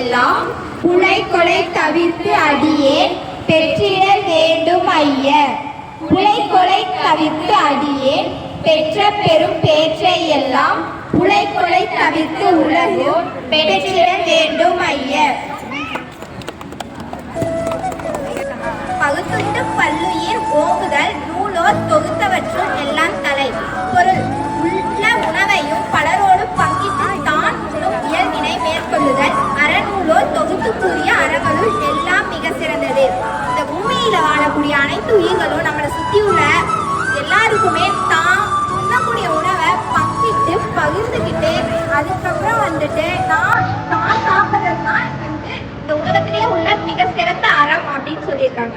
எல்லாம் புலை கொலை தவிர்த்து அடியேன் பெற்றிட வேண்டும் ஐய. புலை கொலை தவிர்த்து அடியேன் பெற்ற பெரும் பேற்றை எல்லாம் புலை கொலை தவிர்த்து உலகோர் பெற்றிட வேண்டும் ஐய. பகுத்துண்டு பல்லுயிர் ஓங்குதல் நூலோர் தொகுத்தவற்றுள் எல்லாம் தலை. பொருள் உள்ள உணவையும் பலரோடு பங்கிட்டு தான் உண்ணும் இயல்பினை மேற்கொள்ளுதல் அறநூலோர் தொகுத்து கூறிய அறங்களுள் எல்லாம் மிக சிறந்தது. இந்த பூமியில வாழக்கூடிய அனைத்து உயிர்களும் நம்மளை சுற்றி உள்ள எல்லாருக்குமே தான் உண்ணக்கூடிய உணவை பங்கிட்டு பகிர்ந்துக்கிட்டு அதுக்கப்புறம் வந்துட்டு நான் சாப்பிட்றது தான் இந்த உலகத்திலே உள்ள மிக சிறந்த அறம் அப்படின்னு சொல்லியிருக்காங்க.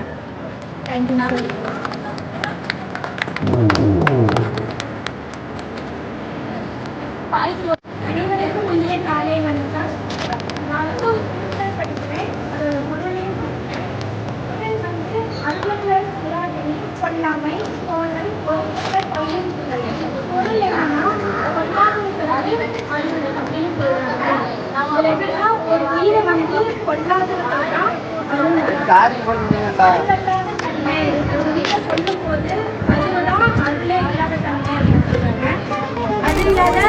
அனைவருக்கும் இந்திய காலை வணக்கம். நான் படிக்கிறேன். அருளர் புராணி கொல்லாமை கோணல் பொருள் என்னன்னா அப்படின்னு சொல்றாங்க. ஒரு உயிரை வந்து கொல்லாததுக்காக சொல்லும் போது அதுதான் அதுல இல்லாத தன்மை அப்படின்னு சொல்றாங்க. அது இல்லாத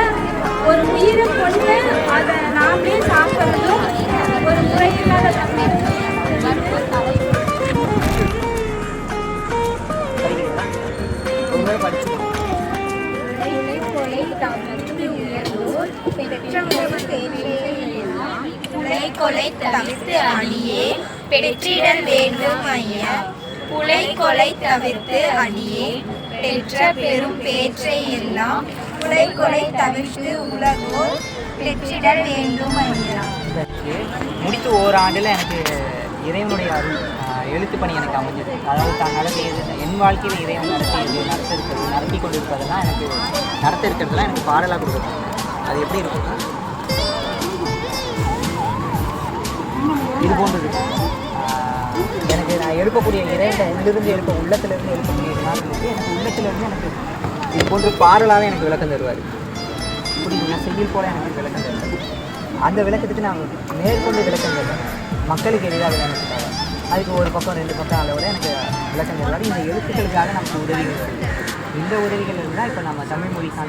ஒரு உயிரை கொண்டு அதை நாமளே சாப்பிட்றதும் ஒரு முறையில்லாத தன்மை. கொலை தவிர்த்து அடியே பெற்றிடல் வேண்டும் ஐய. புலை கொலை தவிர்த்து அடியே பெற்ற பெரும் பேற்றை எல்லாம் புலை கொலை தவிர்த்து உலகோர் பெற்றிடல் வேண்டும் ஐயா. முடித்து ஓராண்டில் எனக்கு இறைவனுடைய எழுத்து பணி எனக்கு அமைஞ்சது. அதாவது தான் நடத்தியது என் வாழ்க்கையில் இறைவன் நடத்தி கொண்டிருப்பதெல்லாம் நடத்த இருக்கிறதுலாம் எனக்கு பாடலாக கொடுக்குறாங்க. அது எப்படி இருக்குன்னா இது போன்றது. எனக்கு நான் எழுப்பக்கூடிய இறைவன் உள்ளத்திலிருந்து எழுப்பக்கூடிய நாட்களுக்கு எனக்கு உள்ளத்திலிருந்து எனக்கு இது போன்ற பாடலாகவே எனக்கு விளக்கம் தருவார். இப்படி நான் செய்யல் போல எனக்கு விளக்கம் தருவார். அந்த விளக்கத்துக்கு நான் மேற்கொண்டு விளக்கம் தருவேன். மக்களுக்கு எளிதாக விளக்கத்துக்காக அதுக்கு ஒரு பக்கம் 2 பக்கம் அளவோட எனக்கு விளக்கம் தருவார். இந்த எழுத்துக்களுக்காக நமக்கு உதவிகள், இந்த உதவிகள் இருந்தால் இப்போ நம்ம தமிழ் மொழிக்கான